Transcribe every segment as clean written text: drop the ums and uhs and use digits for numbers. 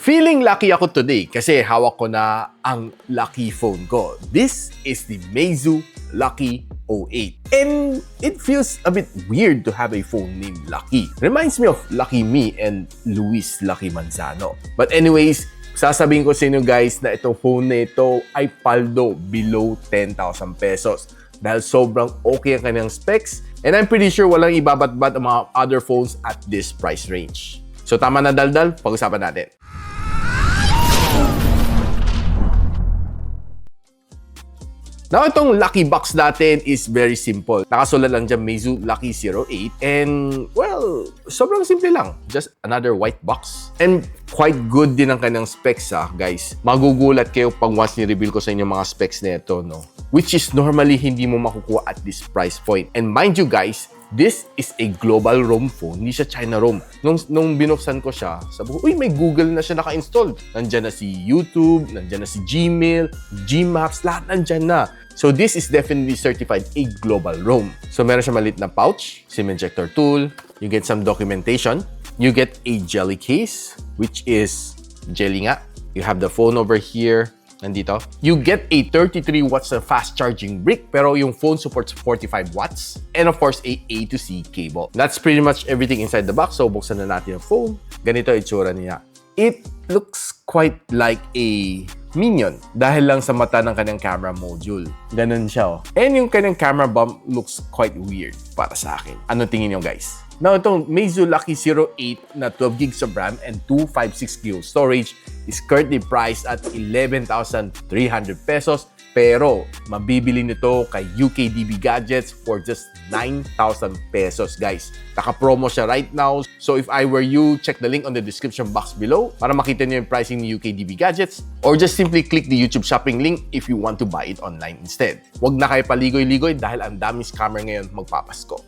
Feeling lucky ako today kasi hawak ko na ang lucky phone ko. This is the Meizu Lucky 08. And it feels a bit weird to have a phone named Lucky. Reminds me of Lucky Me and Luis Lucky Manzano. But anyways, sasabihin ko sa inyo guys na itong phone na ito ay paldo below 10,000 pesos. Dahil sobrang okay ang kanyang specs. And I'm pretty sure walang ibabat-bat ang mga other phones at this price range. So tama na daldal, pag-usapan natin. Now, itong Lucky box natin is very simple. Nakasulat lang dyan Meizu Lucky 08 and, well, sobrang simple lang. Just another white box. And quite good din ang kanyang specs, guys. Magugulat kayo pag once ni-reveal ko sa inyo mga specs na ito, no? Which is normally hindi mo makukuha at this price point. And mind you, guys, this is a global ROM phone, hindi siya China ROM. Nung binuksan ko siya, sabi ko, uy, may Google na siya naka-installed. Nandyan na si YouTube, nandyan na si Gmail, Gmaps, lahat nandyan na. So this is definitely certified a global ROM. So meron siya maliit na pouch, SIM injector tool, you get some documentation, you get a jelly case, which is jelly nga. You have the phone over here, nandito. You get a 33 watts na fast charging brick, pero yung phone supports 45 watts. And of course, a A to C cable. That's pretty much everything inside the box. So buksan na natin yung phone. Ganito itsura niya. It looks quite like a Minion dahil lang sa mata ng kanyang camera module. Ganun siya, oh. And yung kanyang camera bump looks quite weird para sa akin. Ano tingin nyo, guys? Now, itong Meizu Lucky 08 na 12 gigs of RAM and 256 GB storage is currently priced at 11,300 pesos. Pero, mabibili nito kay UKDB Gadgets for just 9,000 pesos, guys. Naka-promo siya right now. So, if I were you, check the link on the description box below para makita niyo yung pricing ni UKDB Gadgets. Or just simply click the YouTube shopping link if you want to buy it online instead. Huwag na kayo paligoy-ligoy dahil ang daming scammer ngayon magpapasko.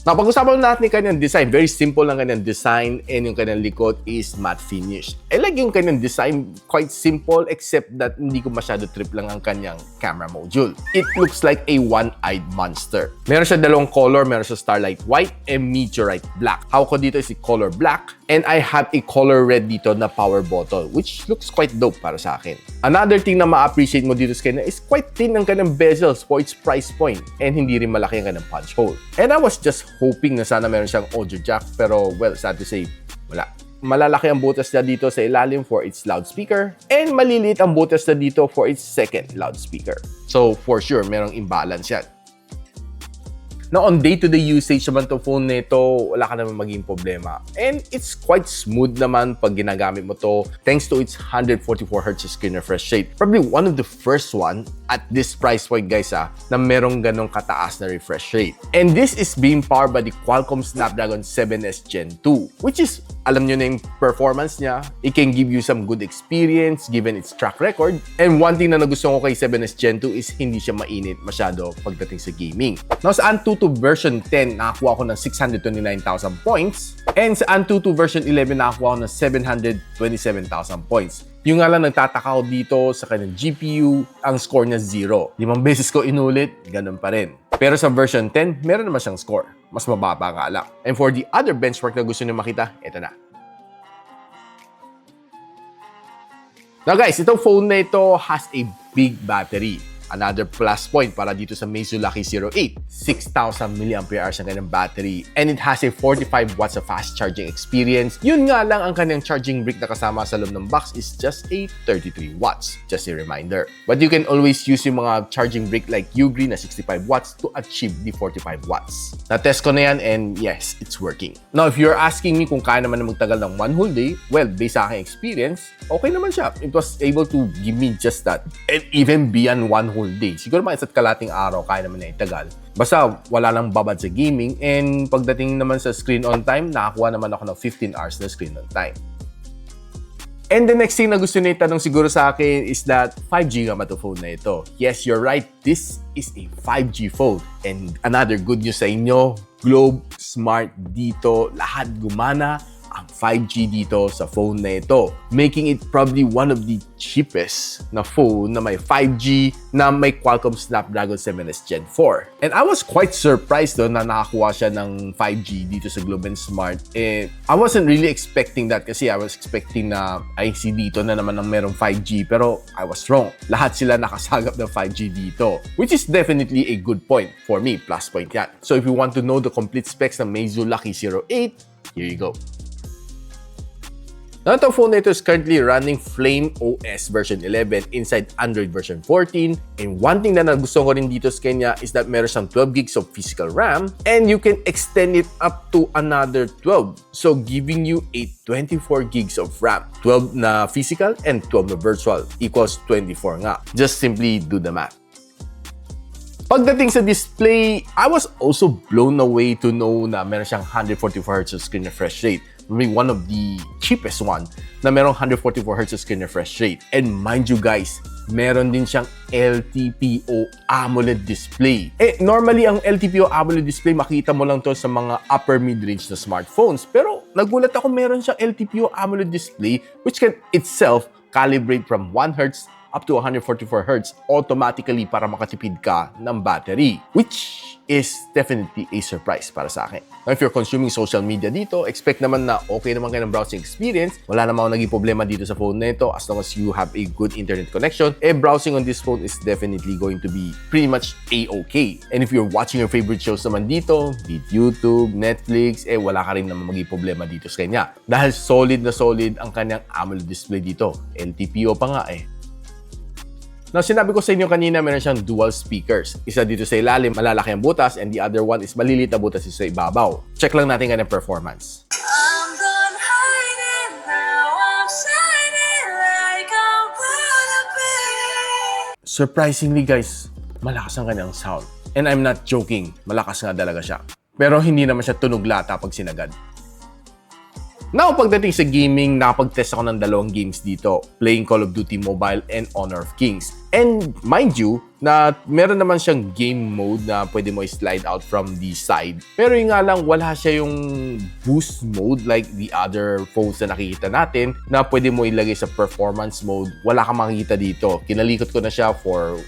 Now, pag-usapan natin yung kanyang design. Very simple lang kanyang design and yung kanyang likod is matte finish. I like yung kanyang design, quite simple except that hindi ko masyado trip lang ang kanyang camera module. It looks like a one-eyed monster. Meron siya dalawang color, meron siya starlight white and meteorite black. Hawak ko dito is the color black and I have a color red dito na power bottle which looks quite dope para sa akin. Another thing na ma-appreciate mo dito sa kanya is quite thin ang kanyang bezels for its price point and hindi rin malaki ang kanyang punch hole. And I was just hoping na sana meron siyang audio jack pero well, sad to say, wala. Malalaki ang butas na dito sa ilalim for its loudspeaker and maliliit ang butas na dito for its second loudspeaker. So for sure, merong imbalance yan. Now, on day-to-day usage naman itong phone na ito, wala ka naman maging problema. And it's quite smooth naman pag ginagamit mo to thanks to its 144Hz screen refresh rate. Probably one of the first one at this price point, guys, na merong ganong kataas na refresh rate. And this is being powered by the Qualcomm Snapdragon 7S Gen 2, which is, alam nyo na yung performance niya. It can give you some good experience given its track record. And one thing na nagustuhan ko kay 7S Gen 2 is hindi siya mainit masyado pagdating sa gaming. Now, sa Antutu version 10, nakakuha ko ng 629,000 points. And sa Antutu version 11, nakakuha ko ng 727,000 points. Yung nga lang nagtataka ko dito sa kanyang GPU, ang score niya 0. 5 beses ko inulit, ganun pa rin. Pero sa version 10, meron naman siyang score. Mas mababa nga lang. And for the other benchmark na gusto niyo makita, ito na. Now guys, itong phone na ito has a big battery. Another plus point para dito sa Meizu Lucky 08. 6,000 mAh ang kanyang battery and it has a 45 watts of fast charging experience. Yun nga lang ang kanyang charging brick na kasama sa loob ng box is just a 33 watts. Just a reminder. But you can always use yung mga charging brick like Ugree na 65 watts to achieve the 45 watts. Na-test ko na yan and yes, it's working. Now, if you're asking me kung kaya naman na magtagal ng one whole day, well, based sa aking experience, okay naman siya. It was able to give me just that. And even beyond one whole day. Siguro mga isa't kalating araw, kaya naman na itagal. Basta wala lang babad sa gaming and pagdating naman sa screen on time, nakakuha naman ako ng 15 hours na screen on time. And the next thing na gusto na itanong siguro sa akin is that 5G nga ba ito phone na ito? Yes, you're right. This is a 5G phone. And another good news sa inyo, Globe Smart dito. Lahat gumana. ang 5G dito sa phone na ito, making it probably one of the cheapest na phone na may 5G na may Qualcomm Snapdragon 7S Gen 4. And I was quite surprised na nakakuha siya ng 5G dito sa Globe and Smart. I wasn't really expecting that kasi I was expecting na IC dito na naman ang merong 5G, pero I was wrong. Lahat sila nakasagap ng 5G dito, which is definitely a good point for me, plus point yan. So if you want to know the complete specs ng Meizu Lucky 08, here you go. Now, itong phone na ito is currently running Flame OS version 11 inside Android version 14. And one thing na nagustuhan ko rin dito sa kanya is that meron siyang 12 gigs of physical RAM and you can extend it up to another 12. So, giving you a 24 gigs of RAM. 12 na physical and 12 na virtual equals 24 nga. Just simply do the math. Pagdating sa display, I was also blown away to know na meron siyang 144Hz screen refresh rate. Maybe one of the cheapest one na merong 144Hz screen refresh rate. And mind you guys, meron din siyang LTPO AMOLED display. Normally ang LTPO AMOLED display makita mo lang to sa mga upper mid-range na smartphones. Pero nagulat ako meron siyang LTPO AMOLED display which can itself calibrate from 1Hz up to 144Hz automatically para makatipid ka ng battery, which is definitely a surprise para sa akin. Now, if you're consuming social media dito, expect naman na okay naman kayo ng browsing experience. Wala naman naging problema dito sa phone na ito as long as you have a good internet connection. Browsing on this phone is definitely going to be pretty much a-okay. And if you're watching your favorite shows naman dito, be it YouTube, Netflix, wala ka rin naman maging problema dito sa kanya. Dahil solid na solid ang kanyang AMOLED display dito. LTPO pa nga Now, sinabi ko sa inyo kanina, meron siyang dual speakers. Isa dito sa ilalim, malalaki ang butas, and the other one is maliliit na butas sa ibabaw. Check lang natin kanyang performance. Surprisingly guys, malakas ang kanyang sound. And I'm not joking, malakas nga talaga siya. Pero hindi naman siya tunog lata pag sinagad. Now, pagdating sa gaming, nakapag-test ako ng dalawang games dito. Playing Call of Duty Mobile and Honor of Kings. And mind you, na meron naman siyang game mode na pwede mo i-slide out from the side. Pero yung nga lang, wala siya yung boost mode like the other phones na nakikita natin na pwede mo ilagay sa performance mode. Wala kang makikita dito. Kinalikot ko na siya for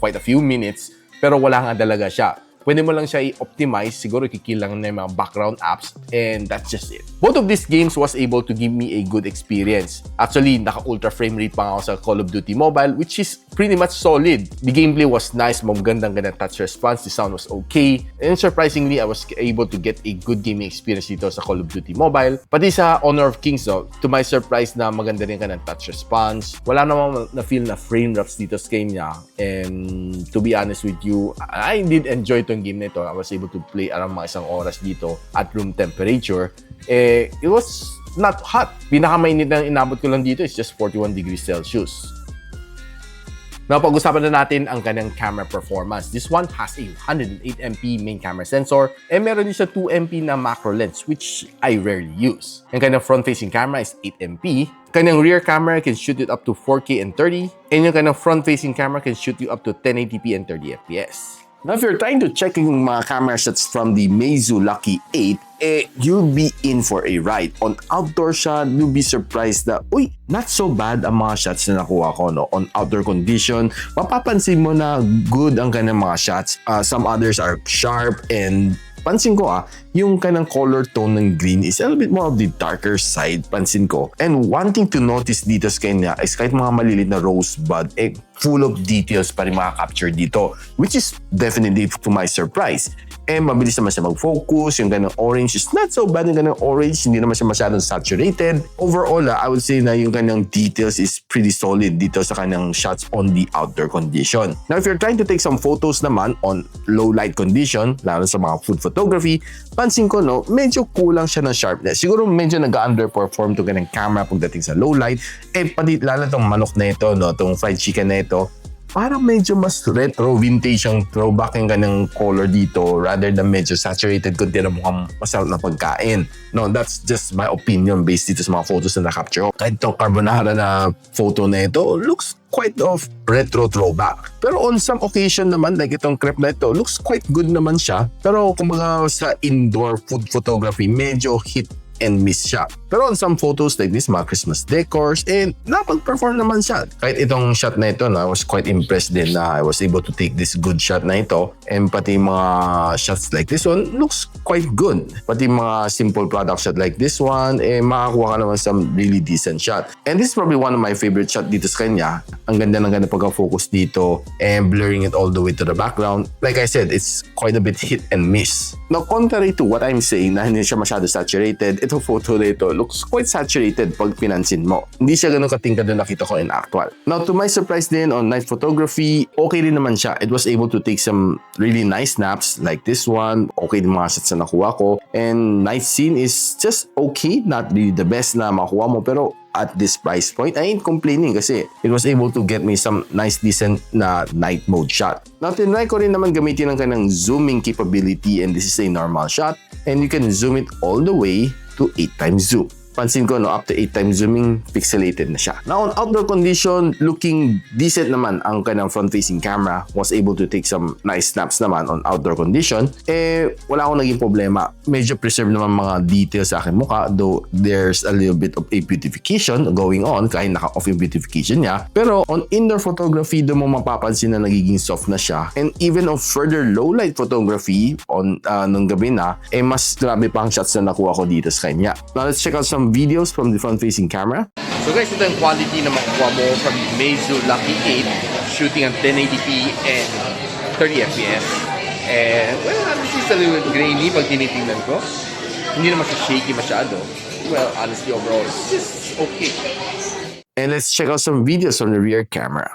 quite a few minutes, pero wala nga talaga siya. Pwede mo lang siya i-optimize, siguro kikill lang na yung mga background apps, and that's just it. Both of these games was able to give me a good experience. Actually, naka-ultra frame rate pa nga ako sa Call of Duty Mobile, which is pretty much solid. The gameplay was nice, magandang-gandang touch response, the sound was okay, and surprisingly, I was able to get a good gaming experience dito sa Call of Duty Mobile. Pati sa Honor of Kings, to my surprise na maganda rin ka ng touch response. Wala namang na-feel na frame drops dito sa kanya, and to be honest with you, I did enjoy itong game nito. I was able to play around mga 1 oras dito at room temperature. It was not hot. Pinakamainit na inabot ko lang dito is just 41 degrees Celsius. Now, pag-usapan na natin ang kanyang camera performance. This one has a 108MP main camera sensor and meron din siya 2MP na macro lens which I rarely use. Ang kanyang front-facing camera is 8MP. Kanyang rear camera can shoot it up to 4K and 30. And yung kanyang front-facing camera can shoot you up to 1080p and 30fps. Now, if you're trying to check yung mga camera shots from the Meizu Lucky 8, you'll be in for a ride. On outdoor shot, you'll be surprised na, uy, not so bad ang mga shots na nakuha ko, no? On outdoor condition, mapapansin mo na good ang kanyang mga shots. Some others are sharp and pansin ko yung kanang color tone ng green is a little bit more of the darker side, pansin ko. And one thing to notice dito sa kanya is kahit mga malilit na rosebud, full of details pa rin makaka-capture dito, which is definitely to my surprise. Mabilis naman siya mag-focus, yung ganang orange is not so bad, yung ganang orange, hindi naman siya masyadong saturated. Overall, I would say na yung ganang details is pretty solid dito sa kanang shots on the outdoor condition. Now, if you're trying to take some photos naman on low light condition, lalo sa mga food photography, pansin ko, no, medyo kulang siya ng sharpness. Siguro medyo nag-underperform to ganang camera pagdating sa low light. Pati lalo tong manok na ito, no, tong fried chicken na ito, parang medyo mas retro, vintage ang throwback yung ganang color dito rather than medyo saturated kundi na mukhang masarap na pagkain. No, that's just my opinion based dito sa mga photos na na-capture ko. Kahit itong carbonara na photo na ito, looks quite of retro throwback. Pero on some occasion naman, like itong crepe na ito, looks quite good naman siya. Pero kumbaga sa indoor food photography, medyo hit and miss siya. Pero on some photos like this, mga Christmas decors, and napag-perform naman siya. Kahit itong shot na ito, I was quite impressed din na I was able to take this good shot na ito. And pati mga shots like this one looks quite good. Pati mga simple product shot like this one, makakuha ka naman some really decent shot. And this is probably one of my favorite shot dito sa kanya. Ang ganda ng ganda pagka-focus dito and blurring it all the way to the background. Like I said, it's quite a bit hit and miss. Now, contrary to what I'm saying na hindi siya masyado saturated, itong photo na ito looks quite saturated pag pinansin mo. Hindi siya ganun katingkad na nakita ko in actual. Now, to my surprise din on night photography, okay rin naman siya. It was able to take some really nice snaps like this one. Okay din mga shots na nakuha ko. And night scene is just okay. Not really the best na makuha mo, pero at this price point, I ain't complaining kasi it was able to get me some nice decent na night mode shot. Now, tinry ko rin naman gamitin ang kanang zooming capability, and this is a normal shot and you can zoom it all the way to 8 times zoom. Pansin ko, no, up to 8 times zooming, pixelated na siya. Now, on outdoor condition, looking decent naman ang kanang front-facing camera. Was able to take some nice snaps naman on outdoor condition. Wala akong naging problema. Medyo preserve naman mga details sa aking mukha, though there's a little bit of a beautification going on kahit naka-off yung beautification niya. Pero on indoor photography, doon mo mapapansin na nagiging soft na siya. And even on further low-light photography, on nung gabi na, mas grabe pa ang shots na nakuha ko dito sa kanya. Now, let's check out some videos from the front-facing camera. So guys, ito yung quality na makukuha mo from the Meizu Lucky 8 shooting at 1080p and 30 fps. And well, honestly, it's a little grainy pag tinitingnan ko. Hindi naman siya shaky masyado. Well, honestly, overall, it's just okay. And let's check out some videos from the rear camera.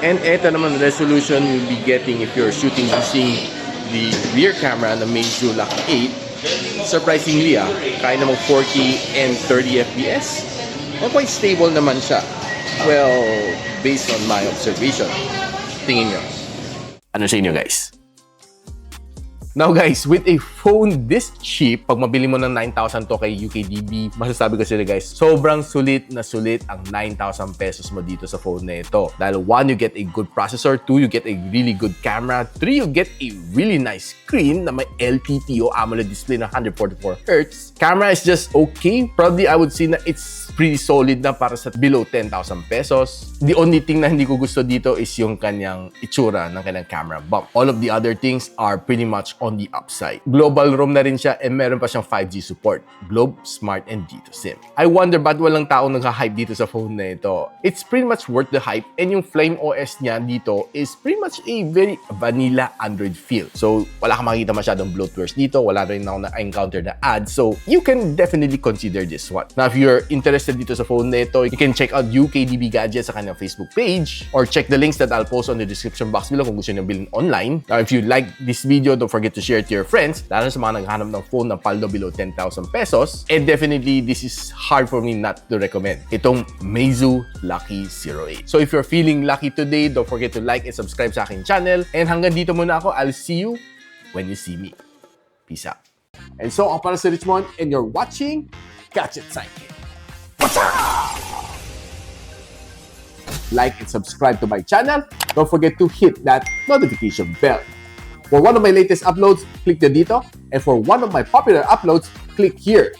And ito naman the resolution you'll be getting if you're shooting using the rear camera na Meizu Lucky 8. Surprisingly, kaya namang 4K and 30 fps. Quite stable naman siya. Well, based on my observation. Tingin nyo. Ano sa inyo, guys? Now guys, with a phone this cheap, pag mabili mo ng 9,000 to kay UKDB, masasabi ko sila guys, sobrang sulit na sulit ang 9,000 pesos mo dito sa phone na ito. Dahil 1, you get a good processor, 2, you get a really good camera, 3, you get a really nice screen na may LTPO AMOLED display na 144Hz. Camera is just okay. Probably I would say na it's pretty solid na para sa below 10,000 pesos. The only thing na hindi ko gusto dito is yung kanyang itsura ng kanyang camera bump. All of the other things are pretty much on the upside. Global ROM na rin siya and meron pa siyang 5G support. Globe, Smart, and Dito SIM. I wonder ba't walang taong nagha-hype dito sa phone na ito. It's pretty much worth the hype and yung Flame OS niya dito is pretty much a very vanilla Android feel. So, wala kang makikita masyadong bloatwares dito. Wala rin ako na-encounter na ads. So, you can definitely consider this one. Now, if you're interested dito sa phone na ito, you can check out UKDB Gadget sa kanyang Facebook page or check the links that I'll post on the description box below kung gusto nyo bilhin online. Now, if you like this video, don't forget to share to your friends, lalo sa mga naghahanap ng phone ng paldo below 10,000 pesos. And definitely, this is hard for me not to recommend. Itong Meizu Lucky 08. So if you're feeling lucky today, don't forget to like and subscribe sa aking channel. And hanggang dito muna ako. I'll see you when you see me. Peace out. And so, ako para si Richmond and you're watching Gadget Sidekick. What's up? Like and subscribe to my channel. Don't forget to hit that notification bell. For one of my latest uploads, click the dito. And for one of my popular uploads, click here.